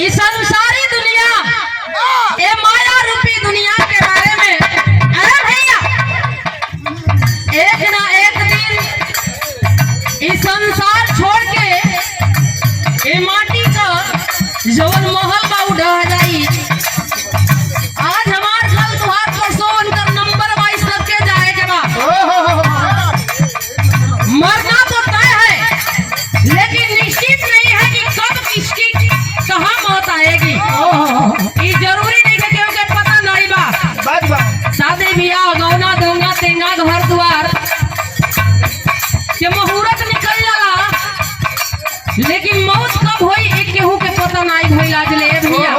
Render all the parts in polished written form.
इस संसारी दुनिया, ये माया रूपी दुनिया के बारे में, अरे भैया एक ना एक दिन इस संसार छोड़ के ये माटी का जवन महल बा उड़ा जाई। आज हमार कल तुहार परसों उनका नंबर 22 लग के जाए के बाद मरना तो तय है, लेकिन निश्चित नहीं है कि कब किसकी कहाँ मौत आएगी। ये जरूरी नहीं कि केहू के पता नहीं बा। शादी ब्याह गौना दंगा तेंगा घर द्वार के मुहूर्त निकल जाला, लेकिन मौत कब होई एक केहू के पता नहीं भइल आज ले भैया।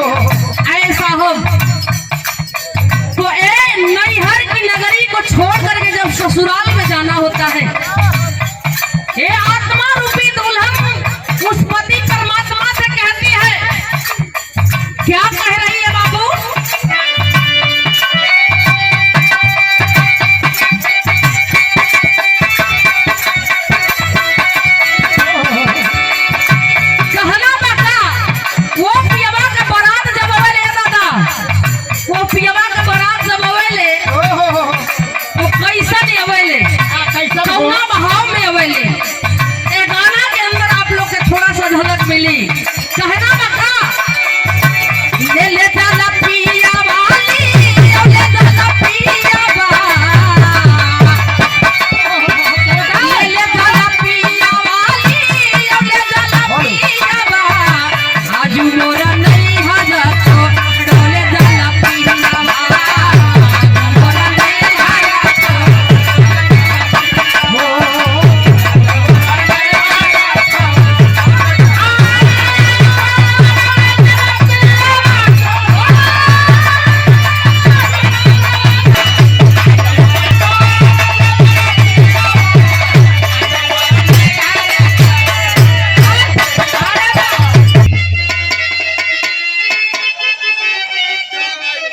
ऐसा हो तो ए नैहर की नगरी को छोड़ करके जब ससुराल में जाना होता है, ये आत्मा रूपी दुल्हन उस पति परमात्मा से कहती है, क्या कह रही है बाबू? कहना बेटा, वो पियवा का बारात जब अवेले दादा, वो पियवा का बारात जब अवेले तो कैसा नहीं अवेले, कौना भाव में अवेले, एक गाना के अंदर आप लोग के थोड़ा सा झलक मिली। कहना बेटा, ले ले जाला पिया वाली, ले जाला पिया ले ले जाला पिया वाली, ले जाला पिया आजू मोरा नहीं हजा तो डोले जाला पिया मोरा नहीं हजा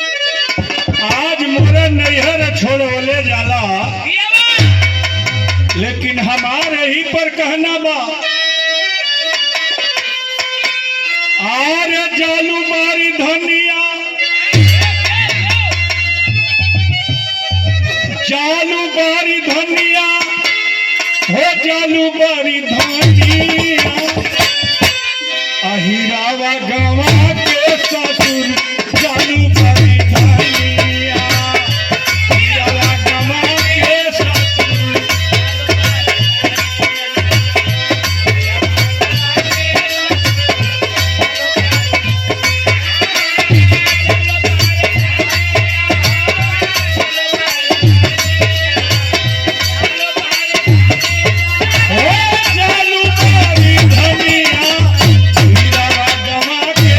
आज मोरे नैहर छोड़ोले जाला, लेकिन हमारे ही पर कहना बा। आरे जालू बारी धनिया, जालू बारी धनिया, हो जालू बारी धनिया, अहिरावा गवा के ससुर जालू बारी धनिया, अहिरावा गवा के ससुर। ओ जालू बारी धनिया, अहिरावा गवा के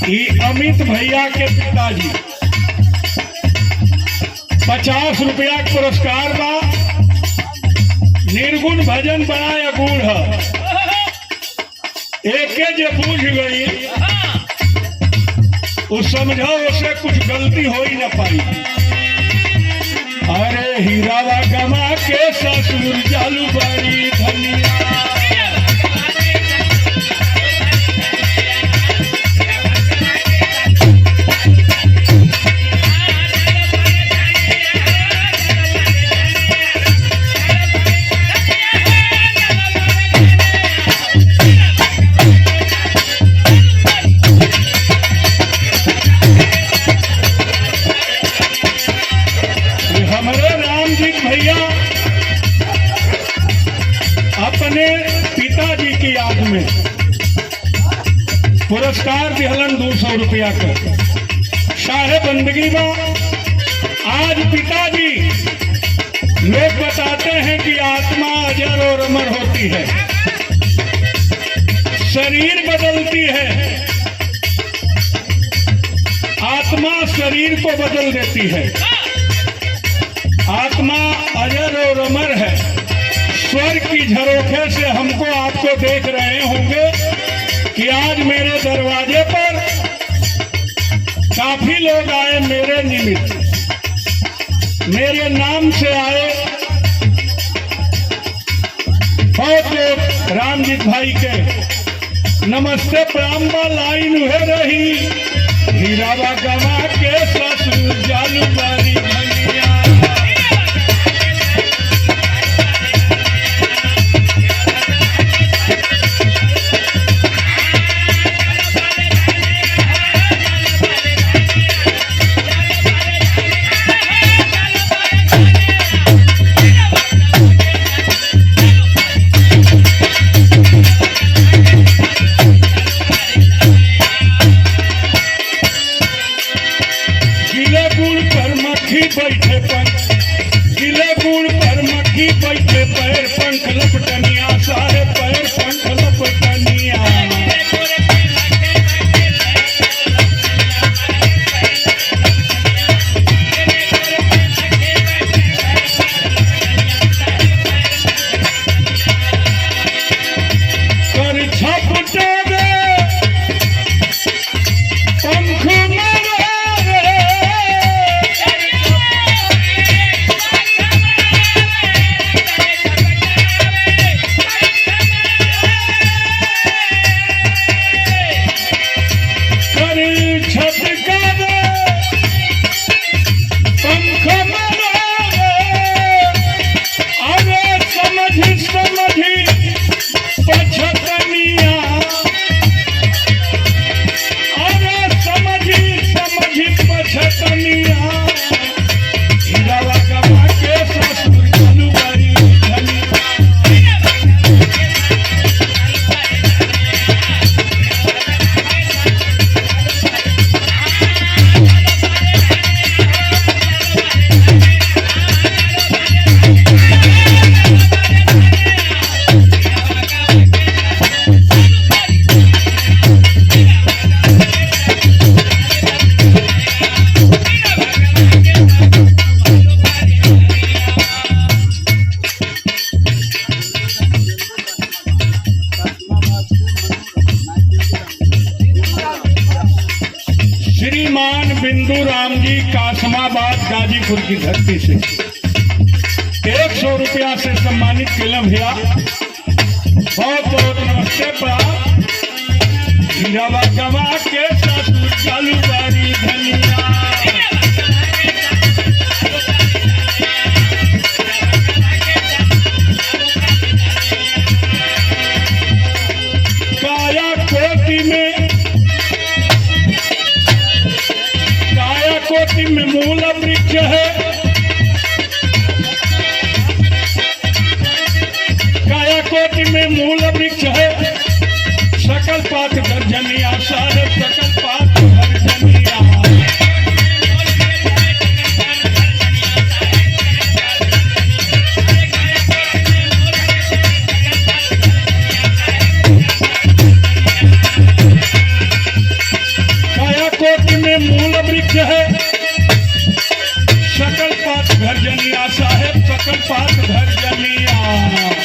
ये अमित भैया के पिताजी 50 रुपया के पुरस्कार बा। निर्गुण भजन बड़ा या गूढ़ एक जे बूझ गई उस समझो उसे कुछ गलती हो ही न पाई। अरे हीरावा गमा के ससुर चालू बड़ी धनिया भैया अपने पिताजी की याद में पुरस्कार दिहलन 200 रुपया का शाहे बंदगी बा। आज पिताजी लोग बताते हैं कि आत्मा अजर और अमर होती है, शरीर बदलती है, आत्मा शरीर को बदल देती है। आत्मा अजर और अमर है। स्वर्ग की झरोखे से हमको आपको देख रहे होंगे कि आज मेरे दरवाजे पर काफी लोग आए मेरे निमित्त, मेरे नाम से आए। बहुत लोग रामजीत भाई के नमस्ते प्राम्बा लाइन हुए रही। हीरावा गवा के ससुर जालू बारी धनिया बैठे गिले गुड़ पर मक्खी बैठे पैर पंख लपटनिया सारे पैर पंख लपटनिया। कर छपटे दे पंख श्रीमान बिंदु राम जी कासमाबाद गाजीपुर की धरती से 100 रुपया से सम्मानित किलम भैया। बहुत बहुत नमस्ते बा। हीरावा गवा के ससुर चालू बारी धनिया काया कोटि में मूल वृक्ष है। काया कोटि में मूल वृक्ष है। सकल पात गर्जनिया सारे सकल पात गर्जनिया। वृक्ष है सकल पात घर जनिया साहेब, सकल पात घर जनिया।